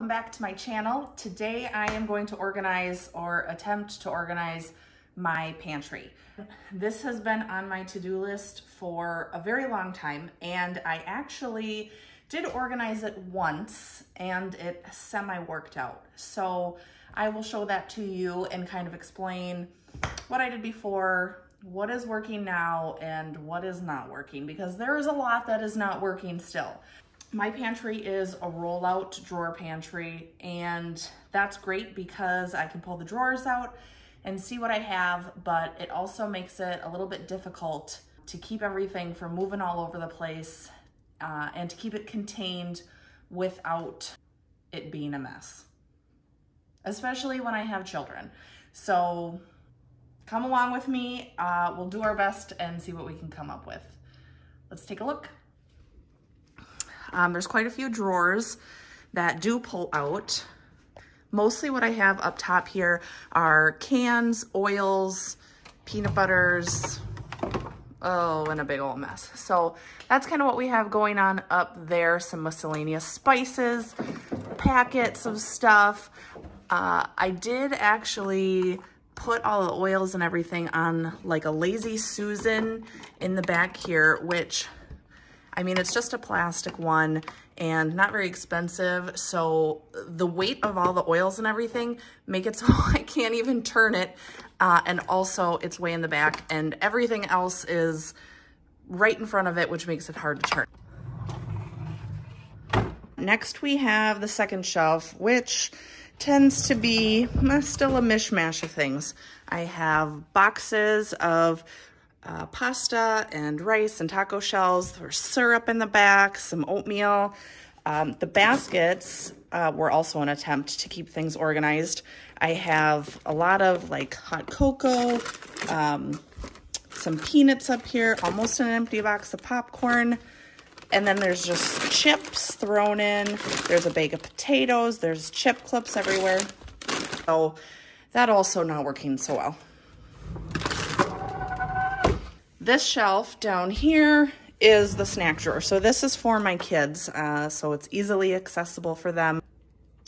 Welcome back to my channel. Today I am going to organize or attempt to organize my pantry. This has been on my to-do list for a very long time, and I actually did organize it once and it semi-worked out. So I will show that to you and kind of explain what I did before, what is working now, and what is not working, because there is a lot that is not working still. My pantry is a rollout drawer pantry, and that's great because I can pull the drawers out and see what I have, but it also makes it a little bit difficult to keep everything from moving all over the place and to keep it contained without it being a mess, especially when I have children. So come along with me. We'll do our best and see what we can come up with. Let's take a look. There's quite a few drawers that do pull out. Mostly what I have up top here are cans, oils, peanut butters, oh, and a big old mess. So that's kind of what we have going on up there. Some miscellaneous spices, packets of stuff. I did actually put all the oils and everything on like a Lazy Susan in the back here, which, I mean, it's just a plastic one and not very expensive. So the weight of all the oils and everything make it so I can't even turn it. And also it's way in the back, and everything else is right in front of it, which makes it hard to turn. Next we have the second shelf, which tends to be still a mishmash of things. I have boxes of pasta and rice and taco shells. There's syrup in the back, some oatmeal. The baskets were also an attempt to keep things organized. I have a lot of like hot cocoa, some peanuts up here, almost an empty box of popcorn. And then there's just chips thrown in. There's a bag of potatoes. There's chip clips everywhere. So that also not working so well. This shelf down here is the snack drawer. So this is for my kids, so it's easily accessible for them.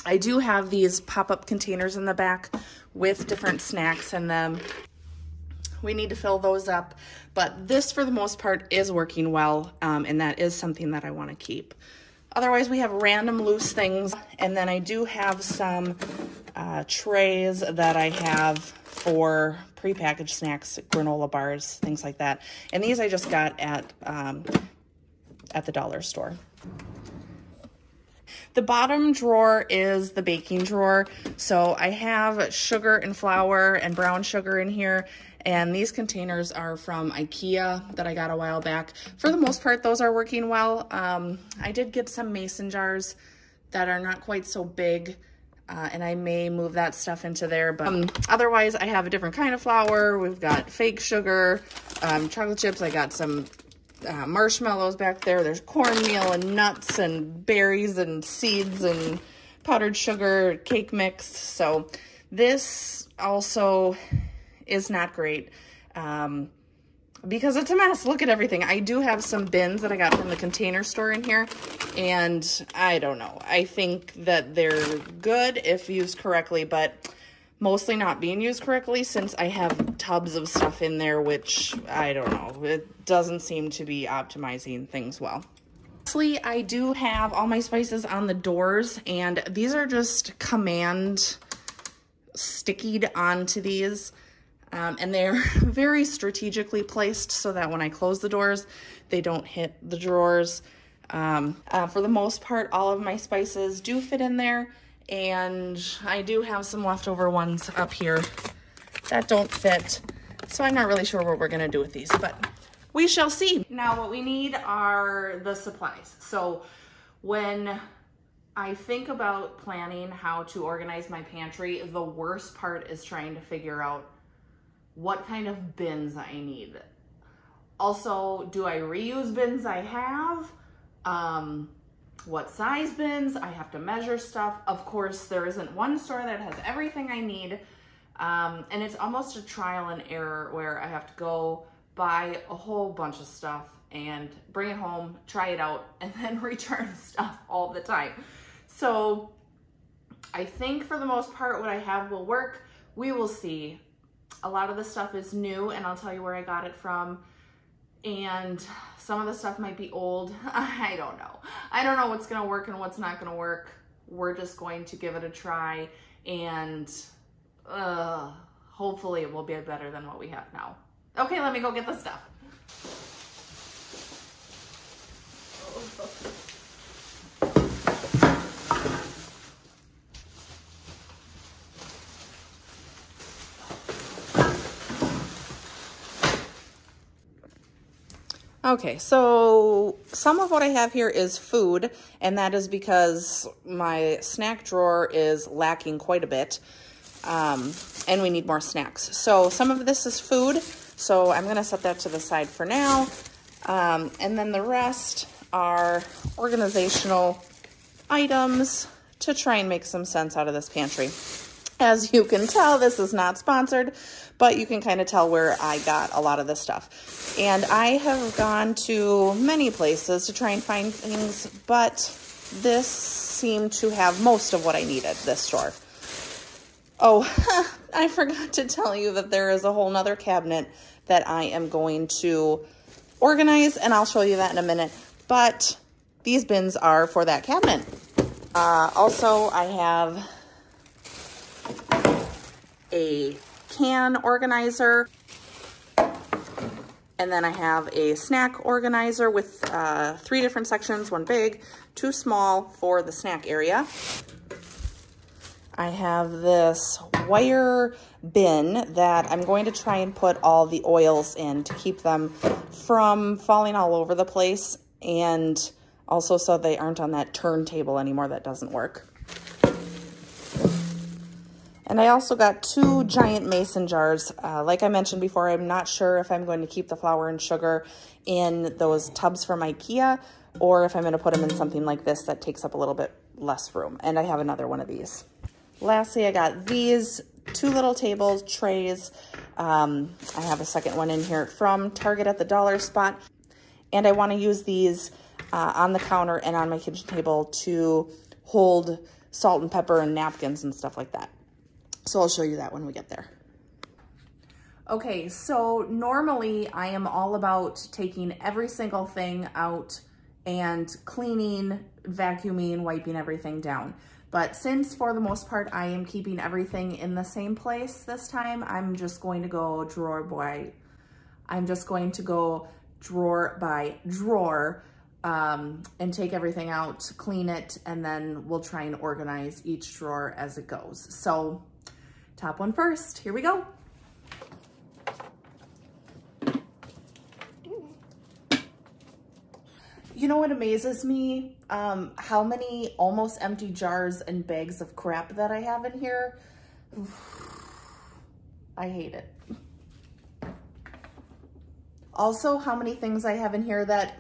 I do have these pop-up containers in the back with different snacks in them. We need to fill those up, but this for the most part is working well, and that is something that I want to keep. Otherwise, we have random loose things, and then I do have some trays that I have for prepackaged snacks, granola bars, things like that. And these I just got at the dollar store. The bottom drawer is the baking drawer. So I have sugar and flour and brown sugar in here. And these containers are from IKEA that I got a while back. For the most part, those are working well. I did get some mason jars that are not quite so big. And I may move that stuff into there, but otherwise I have a different kind of flour. We've got fake sugar, chocolate chips. I got some marshmallows back there. There's cornmeal and nuts and berries and seeds and powdered sugar, cake mix. So this also is not great because it's a mess. Look at everything. I do have some bins that I got from the Container Store in here, and I don't know. I think that they're good if used correctly, but mostly not being used correctly since I have tubs of stuff in there, which I don't know. It doesn't seem to be optimizing things well. Lastly, I do have all my spices on the doors, and these are just command stickied onto these. And they're very strategically placed so that when I close the doors, they don't hit the drawers. For the most part, all of my spices do fit in there, and I do have some leftover ones up here that don't fit. So I'm not really sure what we're gonna do with these, but we shall see. Now what we need are the supplies. So when I think about planning how to organize my pantry, the worst part is trying to figure out what kind of bins I need. Also, do I reuse bins I have? What size bins? I have to measure stuff. Of course, there isn't one store that has everything I need. And it's almost a trial and error where I have to go buy a whole bunch of stuff and bring it home, try it out, and then return stuff all the time. So I think for the most part what I have will work. We will see. A lot of the stuff is new, and I'll tell you where I got it from. And some of the stuff might be old. I don't know. I don't know what's gonna work and what's not gonna work. We're just going to give it a try, and hopefully it will be better than what we have now. Okay, let me go get the stuff. Okay, so some of what I have here is food, and that is because my snack drawer is lacking quite a bit, and we need more snacks. So some of this is food, so I'm gonna set that to the side for now. And then the rest are organizational items to try and make some sense out of this pantry. As you can tell, this is not sponsored, but you can kind of tell where I got a lot of this stuff. And I have gone to many places to try and find things, but this seemed to have most of what I needed, this store. Oh, I forgot to tell you that there is a whole nother cabinet that I am going to organize, and I'll show you that in a minute. But these bins are for that cabinet. Also, I have a can organizer, and then I have a snack organizer with 3 different sections, 1 big, 2 small for the snack area. I have this wire bin that I'm going to try and put all the oils in to keep them from falling all over the place, and also so they aren't on that turntable anymore. That doesn't work. And I also got 2 giant mason jars. Like I mentioned before, I'm not sure if I'm going to keep the flour and sugar in those tubs from IKEA, or if I'm going to put them in something like this that takes up a little bit less room. And I have another one of these. Lastly, I got these 2 little tables, trays. I have a second one in here from Target at the dollar spot. And I want to use these on the counter and on my kitchen table to hold salt and pepper and napkins and stuff like that. So I'll show you that when we get there. Okay, so normally I am all about taking every single thing out and cleaning, vacuuming, wiping everything down. But since for the most part I am keeping everything in the same place this time, I'm just going to go drawer by drawer and take everything out, clean it, and then we'll try and organize each drawer as it goes. So top one first, here we go. You know what amazes me? How many almost empty jars and bags of crap that I have in here. I hate it. Also, how many things I have in here that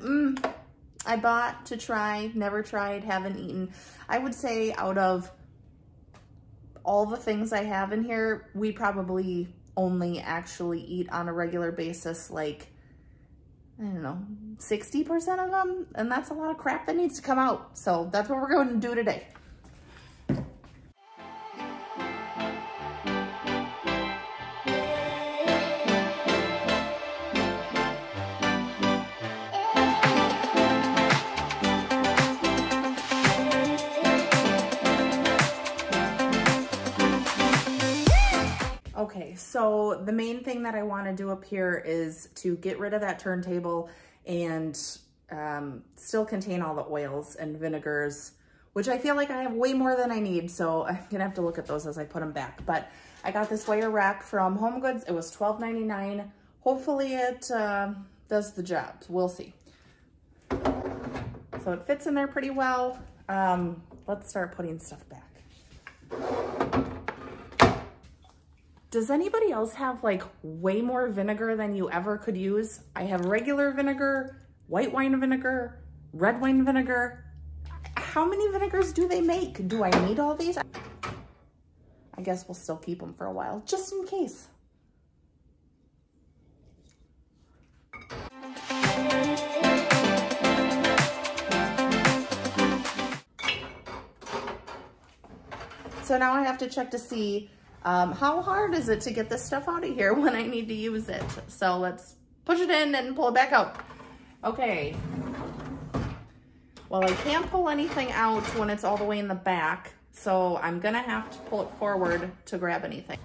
I bought to try, never tried, haven't eaten. I would say out of all the things I have in here, we probably only actually eat on a regular basis, like, I don't know, 60% of them, and that's a lot of crap that needs to come out. So that's what we're going to do today. Okay, so the main thing that I want to do up here is to get rid of that turntable and still contain all the oils and vinegars, which I feel like I have way more than I need, so I'm gonna have to look at those as I put them back. But I got this wire rack from Home Goods. It was $12.99. Hopefully it does the job. We'll see. So it fits in there pretty well. Let's start putting stuff back. Does anybody else have like way more vinegar than you ever could use? I have regular vinegar, white wine vinegar, red wine vinegar. How many vinegars do they make? Do I need all these? I guess we'll still keep them for a while, just in case. so now I have to check to see how hard is it to get this stuff out of here when I need to use it. So let's push it in and pull it back out. Okay. Well, I can't pull anything out when it's all the way in the back, so I'm gonna have to pull it forward to grab anything.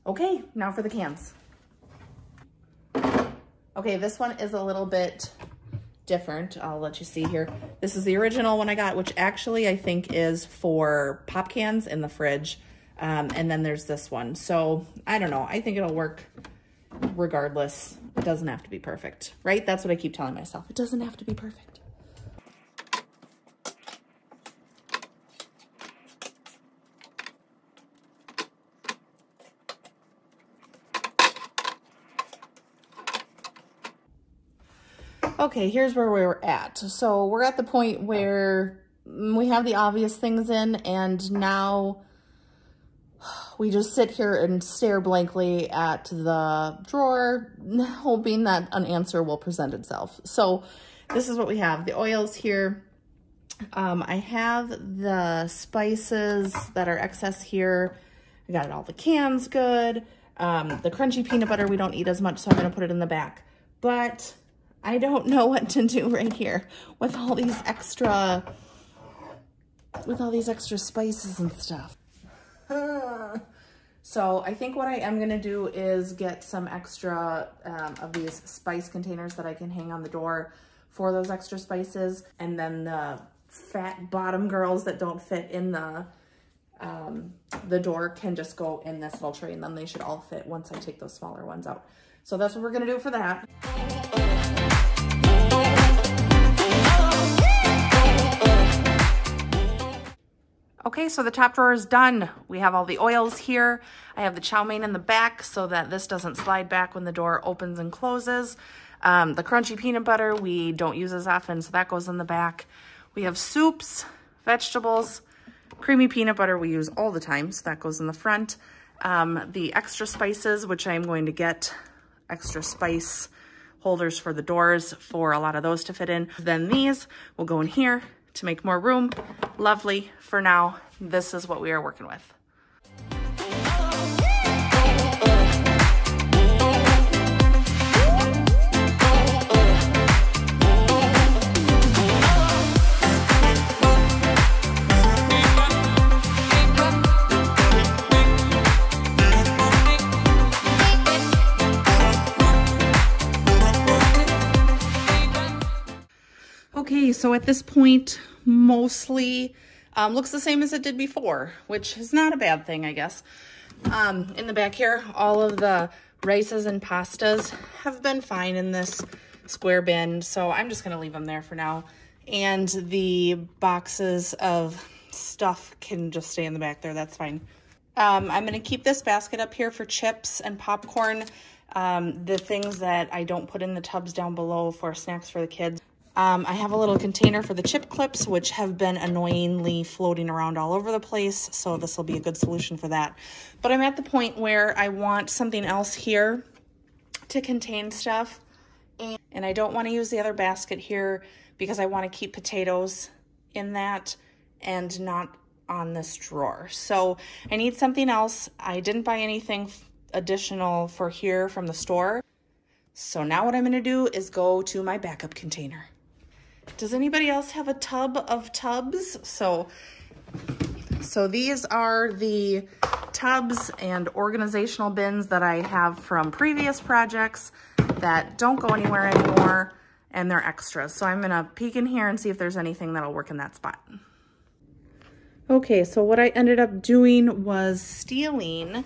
Okay, now for the cans. Okay, this one is a little bit different. I'll let you see here. This is the original one I got, which actually I think is for pop cans in the fridge. And then there's this one. So I don't know. I think it'll work regardless. It doesn't have to be perfect, right? That's what I keep telling myself. It doesn't have to be perfect. Okay, here's where we're at. So we're at the point where we have the obvious things in, and now we just sit here and stare blankly at the drawer, hoping that an answer will present itself. So this is what we have. The oils here. I have the spices that are excess here. I got all the cans good. The crunchy peanut butter we don't eat as much, so I'm going to put it in the back. But I don't know what to do right here with all these extra spices and stuff. So I think what I am gonna do is get some extra of these spice containers that I can hang on the door for those extra spices. And then the fat bottom girls that don't fit in the door can just go in this little tray, and then they should all fit once I take those smaller ones out. So that's what we're gonna do for that. Okay, so the top drawer is done. We have all the oils here. I have the chow mein in the back so that this doesn't slide back when the door opens and closes. The crunchy peanut butter we don't use as often, so that goes in the back. We have soups, vegetables, creamy peanut butter we use all the time, so that goes in the front. The extra spices, which I'm going to get extra spice holders for the doors for a lot of those to fit in. Then these will go in here to make more room. Lovely. For now, this is what we are working with. Okay, so at this point, mostly looks the same as it did before, which is not a bad thing, I guess. In the back here, all of the rices and pastas have been fine in this square bin, so I'm just gonna leave them there for now. And the boxes of stuff can just stay in the back there, that's fine. I'm gonna keep this basket up here for chips and popcorn, the things that I don't put in the tubs down below for snacks for the kids. I have a little container for the chip clips, which have been annoyingly floating around all over the place, so this will be a good solution for that. But I'm at the point where I want something else here to contain stuff, and I don't want to use the other basket here because I want to keep potatoes in that and not on this drawer. So I need something else. I didn't buy anything additional for here from the store. So now what I'm going to do is go to my backup container. Does anybody else have a tub of tubs? So these are the tubs and organizational bins that I have from previous projects that don't go anywhere anymore, and they're extras. So I'm gonna peek in here and see if there's anything that'll work in that spot. Okay, so what I ended up doing was stealing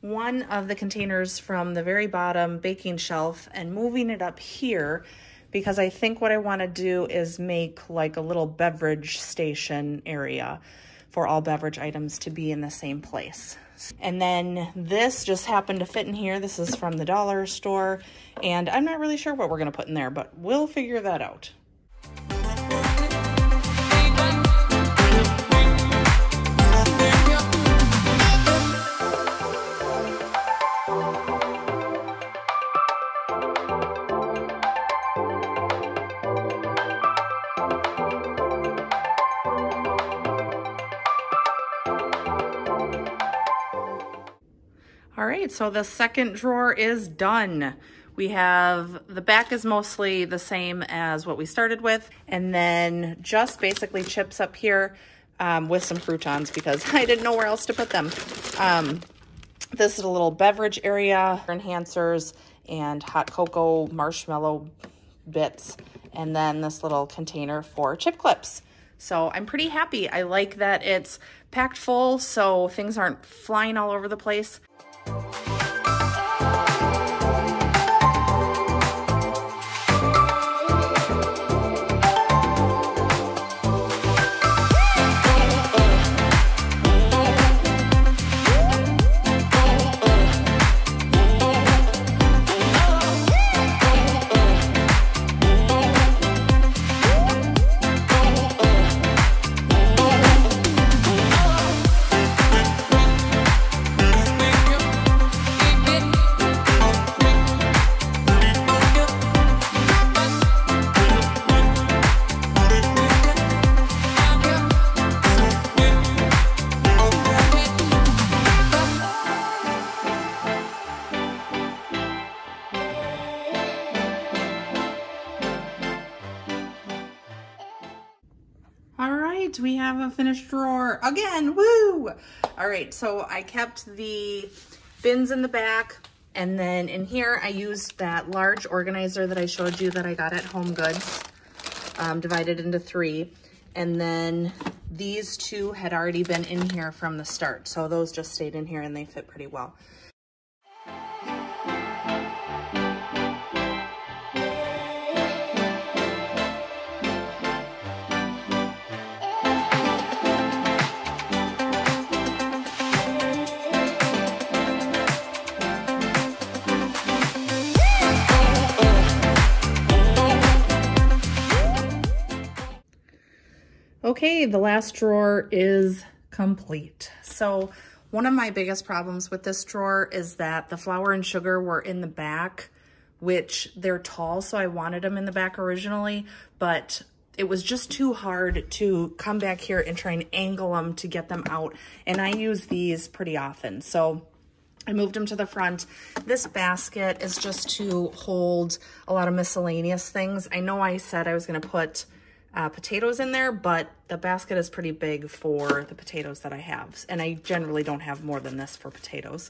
one of the containers from the very bottom baking shelf and moving it up here, because I think what I want to do is make like a little beverage station area for all beverage items to be in the same place. And then this just happened to fit in here. This is from the dollar store, and I'm not really sure what we're going to put in there, but we'll figure that out. All right, so the second drawer is done. We have, the back is mostly the same as what we started with, and then just basically chips up here with some croutons because I didn't know where else to put them. This is a little beverage area, enhancers, and hot cocoa marshmallow bits, and then this little container for chip clips. So I'm pretty happy. I like that it's packed full so things aren't flying all over the place. We have a finished drawer again. Woo! All right, so I kept the bins in the back, and then in here I used that large organizer that I showed you that I got at Home Goods, divided into 3, and then these 2 had already been in here from the start, so those just stayed in here and they fit pretty well. Okay, the last drawer is complete. So one of my biggest problems with this drawer is that the flour and sugar were in the back, which they're tall, so I wanted them in the back originally, but it was just too hard to come back here and try and angle them to get them out. And I use these pretty often, so I moved them to the front. This basket is just to hold a lot of miscellaneous things. I know I said I was gonna put potatoes in there, but the basket is pretty big for the potatoes that I have. And I generally don't have more than this for potatoes.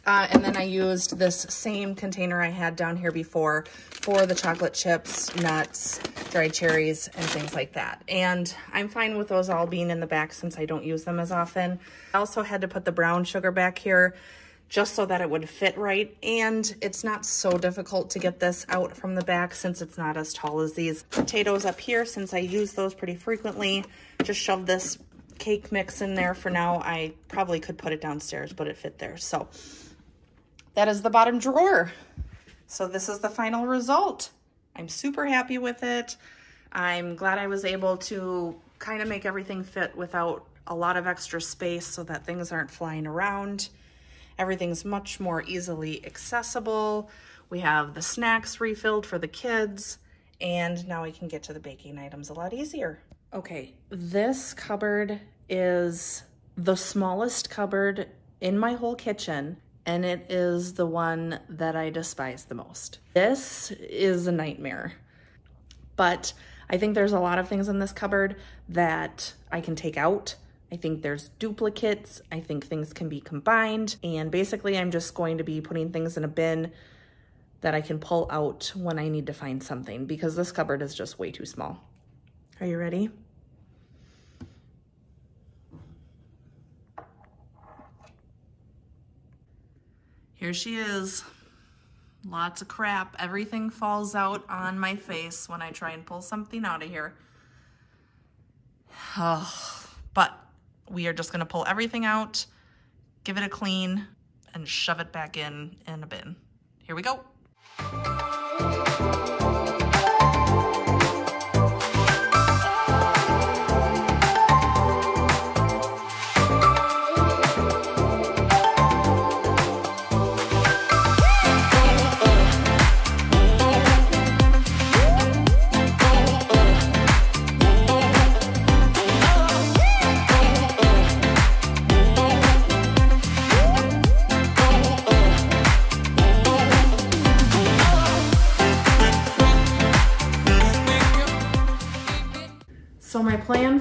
And then I used this same container I had down here before for the chocolate chips, nuts, dried cherries, and things like that. And I'm fine with those all being in the back since I don't use them as often. I also had to put the brown sugar back here just so that it would fit right. And it's not so difficult to get this out from the back since it's not as tall as these. Potatoes up here, since I use those pretty frequently, just shove this cake mix in there for now. I probably could put it downstairs, but it fit there. So that is the bottom drawer. So this is the final result. I'm super happy with it. I'm glad I was able to kind of make everything fit without a lot of extra space so that things aren't flying around. Everything's much more easily accessible. We have the snacks refilled for the kids, and now we can get to the baking items a lot easier. Okay, this cupboard is the smallest cupboard in my whole kitchen, and it is the one that I despise the most. This is a nightmare, but I think there's a lot of things in this cupboard that I can take out. I think there's duplicates. I think things can be combined. And basically I'm just going to be putting things in a bin that I can pull out when I need to find something because this cupboard is just way too small. Are you ready? Here she is. Lots of crap. Everything falls out on my face when I try and pull something out of here. Oh, but we are just gonna pull everything out, give it a clean, and shove it back in a bin. Here we go.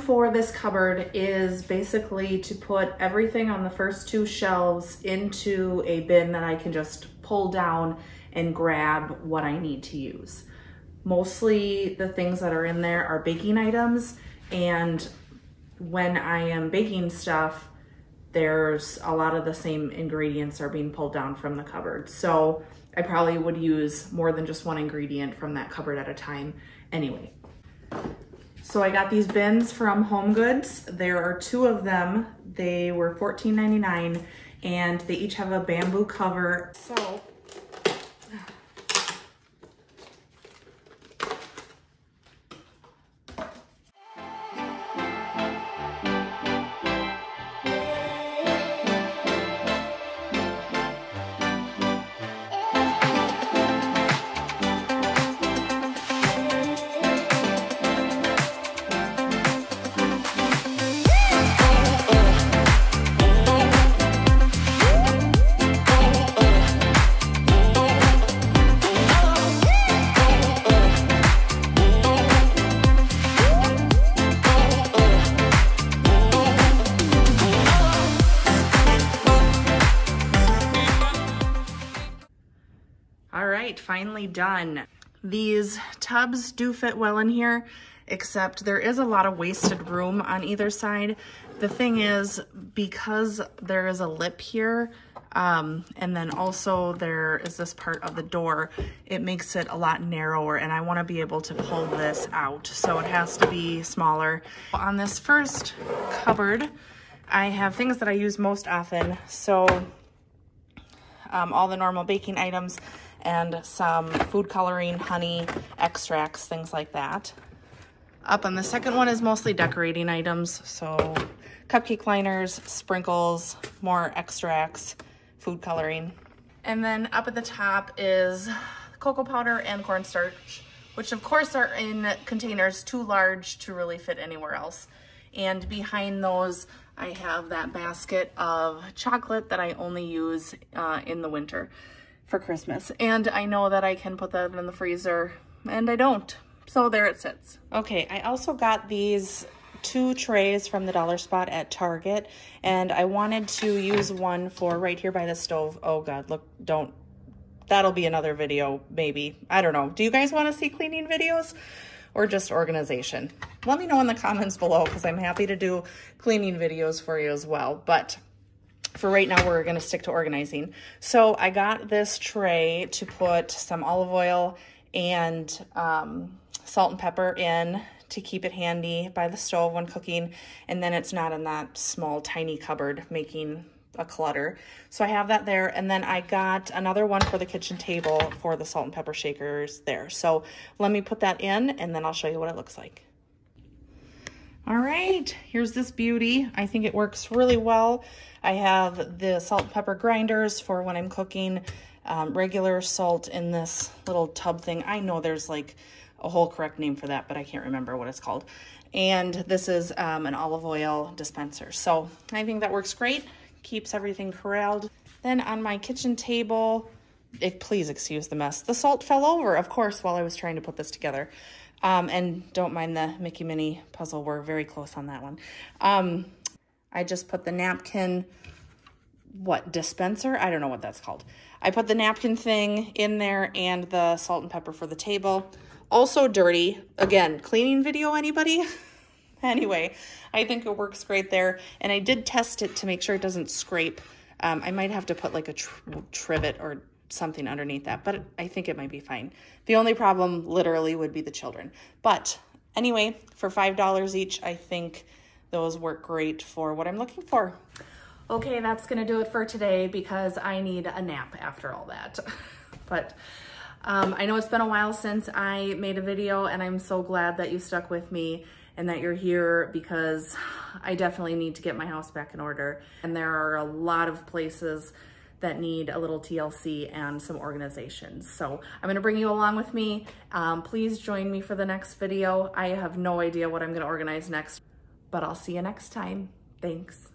for this cupboard is basically to put everything on the first 2 shelves into a bin that I can just pull down and grab what I need to use. Mostly the things that are in there are baking items, and when I am baking stuff, there's a lot of the same ingredients are being pulled down from the cupboard. So I probably would use more than just one ingredient from that cupboard at a time anyway. So I got these bins from Home Goods. There are 2 of them. They were $14.99 and they each have a bamboo cover. So finally done. These tubs do fit well in here, except there is a lot of wasted room on either side. The thing is, because there is a lip here, and then also there is this part of the door, it makes it a lot narrower, and I want to be able to pull this out, so it has to be smaller. On this first cupboard, I have things that I use most often, so all the normal baking items and some food coloring, honey, extracts, things like that. Up on the second one is mostly decorating items, so cupcake liners, sprinkles, more extracts, food coloring. And then up at the top is cocoa powder and cornstarch, which of course are in containers too large to really fit anywhere else. And behind those, I have that basket of chocolate that I only use in the winter for Christmas. And I know that I can put that in the freezer, and I don't. So there it sits. Okay, I also got these 2 trays from the Dollar Spot at Target, and I wanted to use one for right here by the stove. Oh God, look, don't. That'll be another video, maybe. I don't know. Do you guys want to see cleaning videos or just organization? Let me know in the comments below, because I'm happy to do cleaning videos for you as well. But for right now, we're gonna stick to organizing. So I got this tray to put some olive oil and salt and pepper in to keep it handy by the stove when cooking, and then it's not in that small tiny cupboard making a clutter. So I have that there, and then I got another one for the kitchen table for the salt and pepper shakers there. So let me put that in, and then I'll show you what it looks like. All right, here's this beauty. I think it works really well. I have the salt and pepper grinders for when I'm cooking, regular salt in this little tub thing. I know there's like a whole correct name for that, but I can't remember what it's called. And this is an olive oil dispenser. So I think that works great. Keeps everything corralled. Then on my kitchen table, please excuse the mess. The salt fell over, of course, while I was trying to put this together. And don't mind the Mickey Minnie puzzle. We're very close on that one. I just put the napkin, dispenser? I don't know what that's called. I put the napkin thing in there and the salt and pepper for the table. Also dirty. Again, cleaning video, anybody? Anyway, I think it works great there. And I did test it to make sure it doesn't scrape. I might have to put like a trivet or something underneath that, but I think it might be fine. The only problem literally would be the children. But anyway, for $5 each, I think those work great for what I'm looking for. Okay, that's gonna do it for today because I need a nap after all that. But I know it's been a while since I made a video, and I'm so glad that you stuck with me and that you're here, because I definitely need to get my house back in order. And there are a lot of places that need a little TLC and some organization. So I'm gonna bring you along with me. Please join me for the next video. I have no idea what I'm gonna organize next, but I'll see you next time. Thanks.